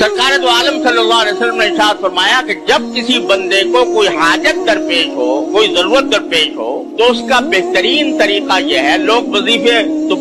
सरकार दो आलम सल्लल्लाहु अलैहि वसल्लम ने इरशाद फरमाया कि जब किसी बंदे को कोई हाजत दरपेश हो, कोई जरूरत दरपेश हो, तो उसका बेहतरीन तरीका यह है, लोग वजीफे तो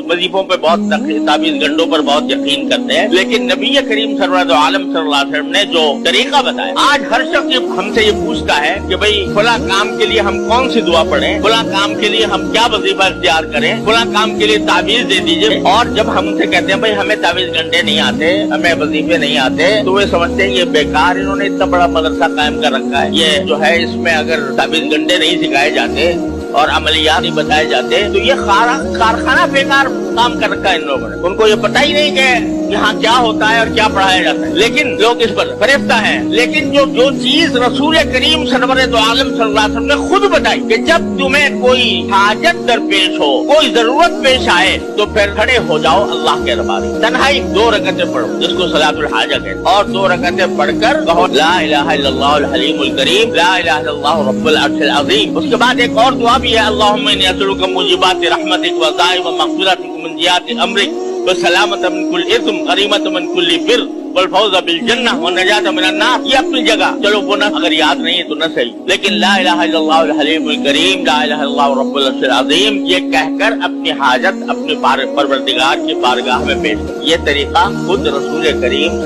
वजीफों पे बहुत ताबीज गंडों पर बहुत यकीन करते हैं, लेकिन नबी करीम सरवर दो आलम सल्लल्लाहु अलैहि वसल्लम ने जो तरीका बताया, आज हर शख्स हमसे ये पूछता है कि भाई फला काम के लिए हम कौन सी दुआ पढ़ें, फला काम के लिए हम क्या वजीफा इख्तियार करें, फला काम के लिए ताबीज दे दीजिए। और जब हम उनसे कहते हैं भाई हमें ताबीज गंडे नहीं आते, हमें वजीफे नहीं आते, तो वे समझते हैं ये बेकार, इन्होंने इतना बड़ा मदरसा कायम कर रखा है, ये जो है इसमें अगर ताबीज गंडे नहीं सिखाए जाते और अमलियात नहीं बताए जाते तो ये कारखाना बेकार काम कर रखा है इन लोगों ने। उनको ये पता ही नहीं कि यहाँ क्या होता है और क्या पढ़ाया जाता है, लेकिन लोग इस पर फरेफ्ता हैं। लेकिन जो चीज रसूल करीम सरवर दो आलम सल्लल्लाहु अलैहि वसल्लम ने खुद बताई कि जब तुम्हें कोई हाजत दरपेश हो, कोई जरूरत पेश आए, तो फिर खड़े हो जाओ अल्लाह के दरबार में, तन्हाई 2 रकअतें पढ़ो जिसको सलातुल हाजा कहते हैं, और 2 रकअतें पढ़कर कहो ला इलाहा इल्लल्लाहुल हलीमुल करीम, ला इलाहा इल्लल्लाहु रब्बुल अर्शिल अज़ीम। उसके बाद एक और दुआ भी है, अल्लाहुम्मा इन्नी असअलुका मुजीबाति रहमतिक व दाइम मग़फ़िरतिक मिन जियाति अमरिक व सलामत मिन कुल्लि इस्म गरीमत मिन कुल्लि बिर वल फौज़ बिल जन्नह व नजात मिनन नार। ये अपनी जगह, चलो वो न अगर याद नहीं है तो न सही, लेकिन ला इलाहा इल्लल्लाहुल हलीमुल करीम, ला इलाहा इल्लल्लाहु रब्बुल अर्शिल अज़ीम, ये कहकर अपनी हाजत अपने परवरदिगार की बारगाह में पेश कर। ये तरीका खुद रसूल करीम